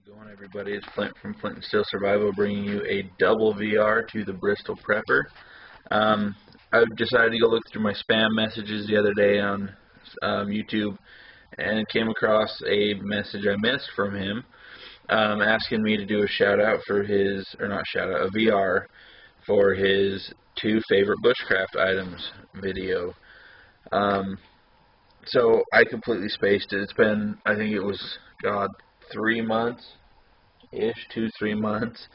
Going, everybody? It's Flint from Flint and Steel Survival, bringing you a double VR to the Bristol Prepper. I decided to go look through my spam messages the other day on YouTube and came across a message I missed from him asking me to do a shout out for his, or not shout out, a VR for his 2 favorite bushcraft items video. So I completely spaced it. It's been, I think it was, God, 3 months-ish, 2-3 months.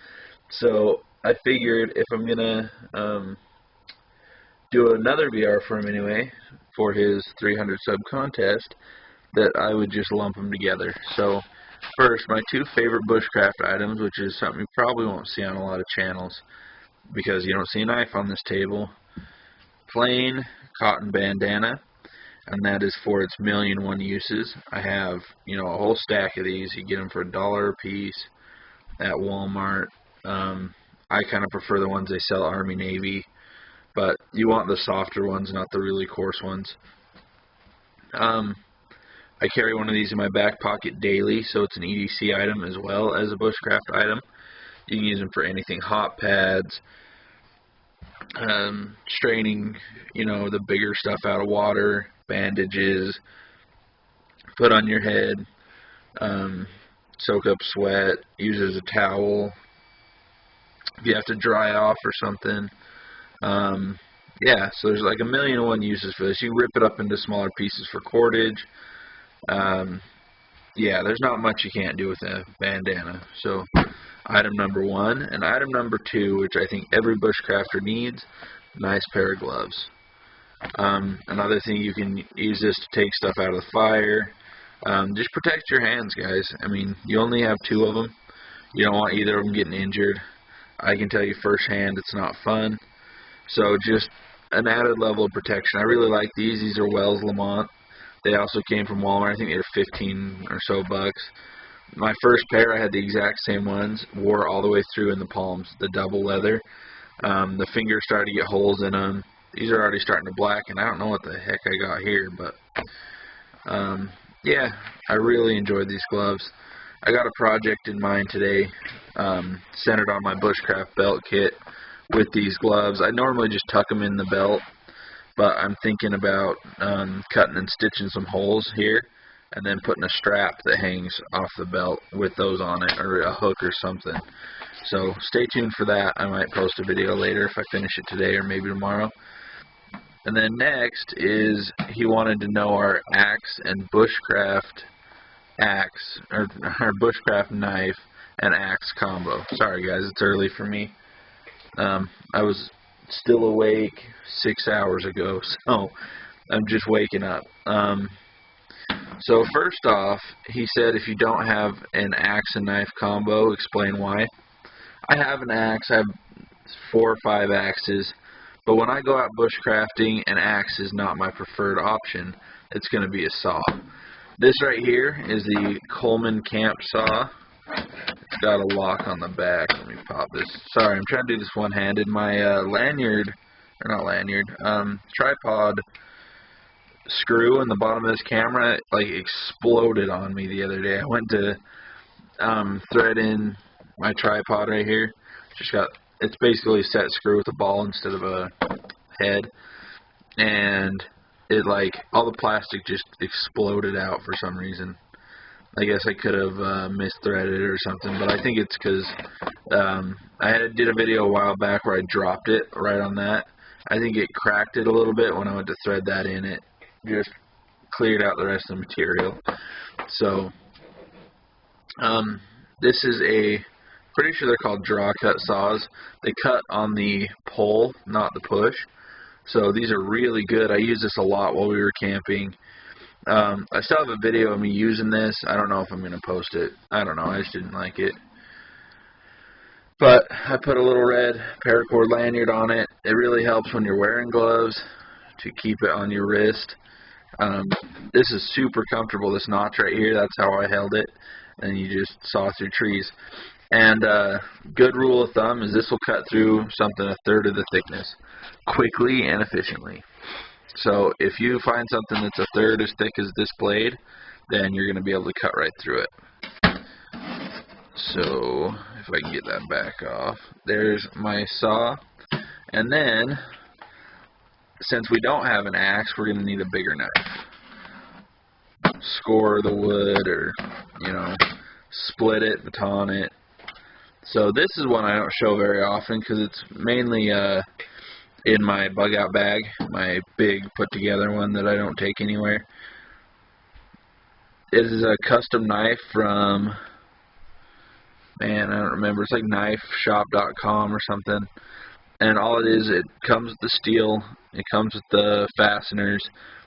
So I figured if I'm gonna do another VR for him anyway, for his 300 sub contest, that I would just lump them together. So first, my 2 favorite bushcraft items, which is something you probably won't see on a lot of channels because you don't see a knife on this table. Plain cotton bandana, and that is for its 1,000,001 uses. I have, a whole stack of these. You get them for $1 a piece at Walmart. I kind of prefer the ones they sell Army Navy, but you want the softer ones, not the really coarse ones. I carry one of these in my back pocket daily, so it's an EDC item as well as a bushcraft item. You can use them for anything: hot pads, straining, the bigger stuff out of water, bandages, put on your head, soak up sweat, use as a towel, if you have to dry off or something. Yeah, so there's like 1,000,001 uses for this. You rip it up into smaller pieces for cordage. Yeah, there's not much you can't do with a bandana. So item number 1, and item number 2, which I think every bushcrafter needs, nice pair of gloves. Another thing, you can use this to take stuff out of the fire. Just protect your hands, guys. I mean, you only have 2 of them. You don't want either of them getting injured. I can tell you firsthand, it's not fun. So just an added level of protection. I really like these. These are Wells Lamont. They also came from Walmart. I think they were 15 or so bucks. My first pair, I had the exact same ones, wore all the way through in the palms, the double leather. The fingers started to get holes in them. These are already starting to blacken. I don't know what the heck I got here, but yeah, I really enjoyed these gloves. I got a project in mind today, centered on my bushcraft belt kit with these gloves. I normally just tuck them in the belt, but I'm thinking about cutting and stitching some holes here and then putting a strap that hangs off the belt with those on it, or a hook or something. So stay tuned for that. I might post a video later if I finish it today or maybe tomorrow. And then next is, he wanted to know our axe and bushcraft axe, or our bushcraft knife and axe combo. Sorry guys, it's early for me. I was still awake 6 hours ago, so I'm just waking up. So first off, he said if you don't have an axe and knife combo, explain why. I have an axe. I have 4 or 5 axes, but when I go out bushcrafting, an axe is not my preferred option. It's going to be a saw. This right here is the Coleman Camp saw. It's got a lock on the back. Let me pop this. Sorry, I'm trying to do this one-handed. My lanyard, or not lanyard, tripod screw in the bottom of this camera, like, exploded on me the other day. I went to thread in my tripod right here. Just got, it's basically a set screw with a ball instead of a head, and it, like, all the plastic just exploded out for some reason. I guess I could have misthreaded it or something, but I think it's because I did a video a while back where I dropped it right on that. I think it cracked it a little bit when I went to thread that in. It just cleared out the rest of the material. So this is pretty sure they're called draw cut saws. They cut on the pole, not the push. So these are really good. I used this a lot while we were camping. I still have a video of me using this. I don't know if I'm going to post it. I don't know. I just didn't like it. But I put a little red paracord lanyard on it. It really helps when you're wearing gloves to keep it on your wrist. This is super comfortable, this notch right here. That's how I held it. And you just saw through trees. And good rule of thumb is this will cut through something 1/3 of the thickness quickly and efficiently. So if you find something that's 1/3 as thick as this blade, then you're going to be able to cut right through it. So, if I can get that back off, there's my saw. And then, since we don't have an axe, we're going to need a bigger knife. Score the wood, or, you know, split it, baton it. So this is one I don't show very often because it's mainly in my bug out bag, my big put together one that I don't take anywhere. It is a custom knife from, man, I don't remember, it's like knifeshop.com or something. And all it is, it comes with the steel, it comes with the fasteners,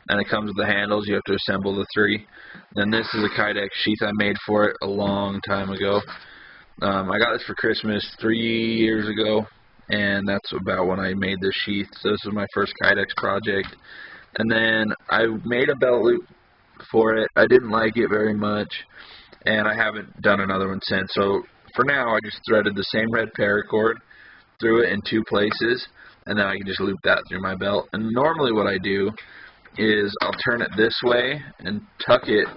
and it comes with the handles. You have to assemble the three. Then this is a Kydex sheath I made for it a long time ago. I got this for Christmas 3 years ago, and that's about when I made this sheath. So this was my first Kydex project. And then I made a belt loop for it. I didn't like it very much, and I haven't done another one since. So for now, I just threaded the same red paracord through it in 2 places, and then I can just loop that through my belt. And normally what I do is I'll turn it this way and tuck it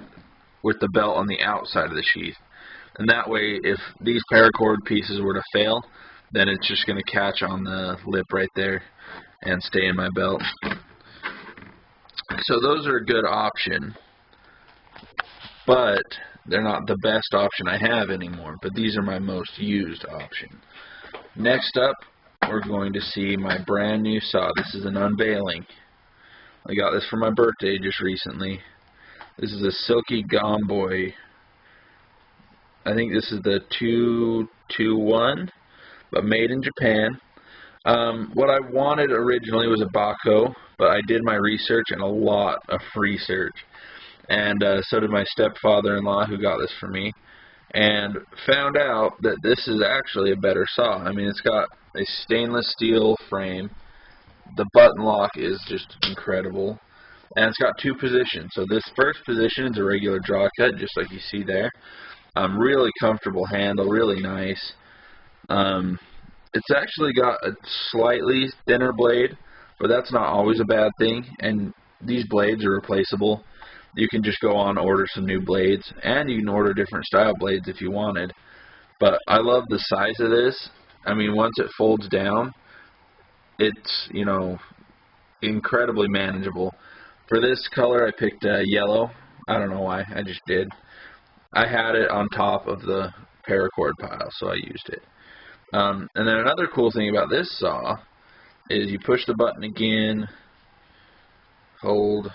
with the belt on the outside of the sheath. And that way, if these paracord pieces were to fail, then it's just going to catch on the lip right there and stay in my belt. So those are a good option, but they're not the best option I have anymore. But these are my most used option. Next up, we're going to see my brand new saw. This is an unveiling. I got this for my birthday just recently. This is a Silky Gomboy. I think this is the 221, but made in Japan. What I wanted originally was a Baco, but I did my research, and a lot of research. And so did my stepfather-in-law, who got this for me, and found out that this is actually a better saw. I mean, it's got a stainless steel frame. The button lock is just incredible. And it's got 2 positions. So this first position is a regular draw cut, just like you see there. Really comfortable handle, really nice. It's actually got a slightly thinner blade, but that's not always a bad thing. And these blades are replaceable. You can just go on and order some new blades, and you can order different style blades if you wanted. But I love the size of this. I mean, once it folds down, it's, you know, incredibly manageable. For this color, I picked yellow. I don't know why, I just did. I had it on top of the paracord pile, so I used it. And then another cool thing about this saw is you push the button again, hold,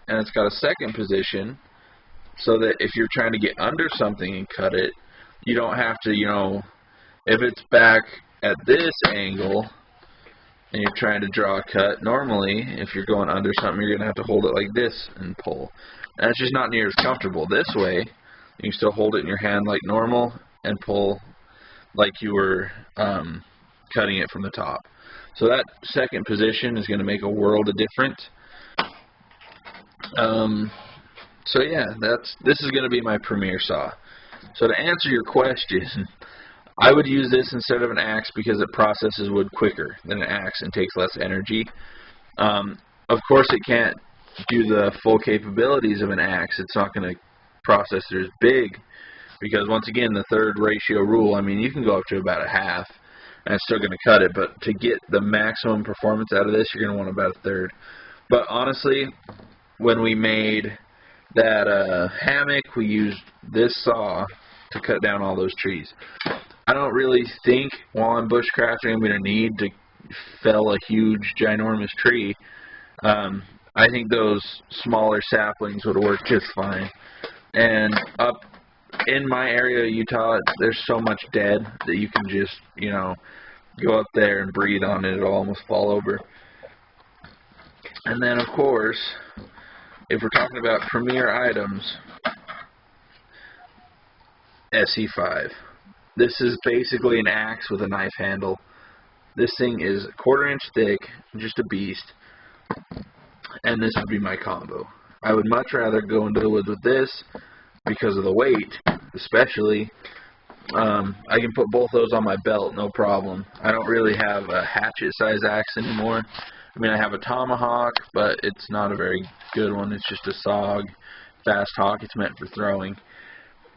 and it's got a second position so that if you're trying to get under something and cut it, you don't have to, you know, if it's back at this angle and you're trying to draw a cut, normally if you're going under something, you're going to have to hold it like this and pull. And it's just not near as comfortable. This way, you can still hold it in your hand like normal and pull like you were cutting it from the top. So that second position is going to make a world of difference. So yeah, this is going to be my premier saw. So to answer your question, I would use this instead of an axe because it processes wood quicker than an axe and takes less energy. Of course, it can't do the full capabilities of an axe. It's not going to process it as big because, once again, the third ratio rule, I mean, you can go up to about a half and it's still going to cut it, but to get the maximum performance out of this, you're going to want about a third. But honestly, when we made that hammock, we used this saw to cut down all those trees. I don't really think while I'm bushcrafting I'm going to need to fell a huge, ginormous tree. I think those smaller saplings would work just fine. And up in my area of Utah, there's so much dead that you can just, you know, go up there and breathe on it. It'll almost fall over. And then, of course, if we're talking about premier items, SE5. This is basically an axe with a knife handle. This thing is a 1/4 inch thick, just a beast. And this would be my combo. I would much rather go into the woods with this because of the weight, especially. I can put both those on my belt, no problem. I don't really have a hatchet size axe anymore. I mean, I have a tomahawk, but it's not a very good one. It's just a SOG fast hawk. It's meant for throwing.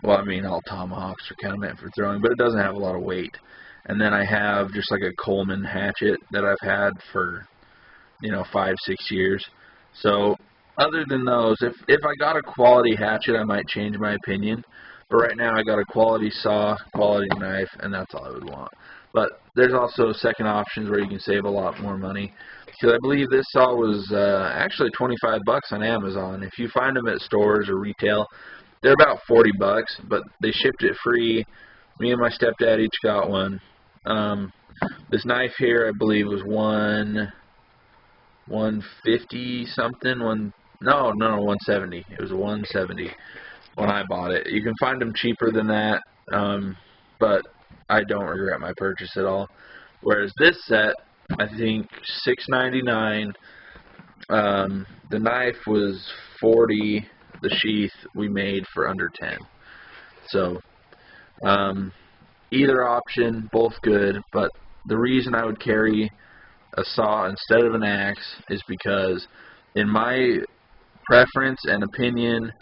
well, I mean, all tomahawks are kind of meant for throwing, but it doesn't have a lot of weight. And then I have just like a Coleman hatchet that I've had for, 5-6 years. So other than those, if I got a quality hatchet, I might change my opinion. But right now I got a quality saw, quality knife, and that's all I would want. But there's also second options where you can save a lot more money. Because I believe this saw was actually $25 on Amazon. If you find them at stores or retail, they're about $40, but they shipped it free. Me and my stepdad each got one. This knife here, I believe, was $150 something. No, 170. It was $170 when I bought it. You can find them cheaper than that, but I don't regret my purchase at all. Whereas this set, I think $6.99. The knife was $40. The sheath we made for under $10. So either option, both good. But the reason I would carry a saw instead of an axe is because, in my preference and opinion,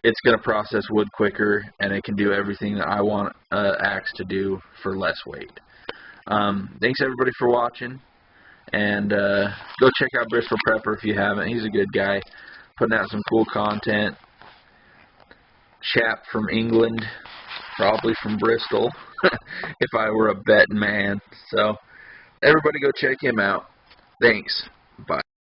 it's going to process wood quicker, and it can do everything that I want an axe to do for less weight. Thanks everybody for watching, and go check out Bristol Prepper if you haven't. He's a good guy, putting out some cool content. Chap from England, probably from Bristol, if I were a betting man. So everybody go check him out. Thanks. Bye.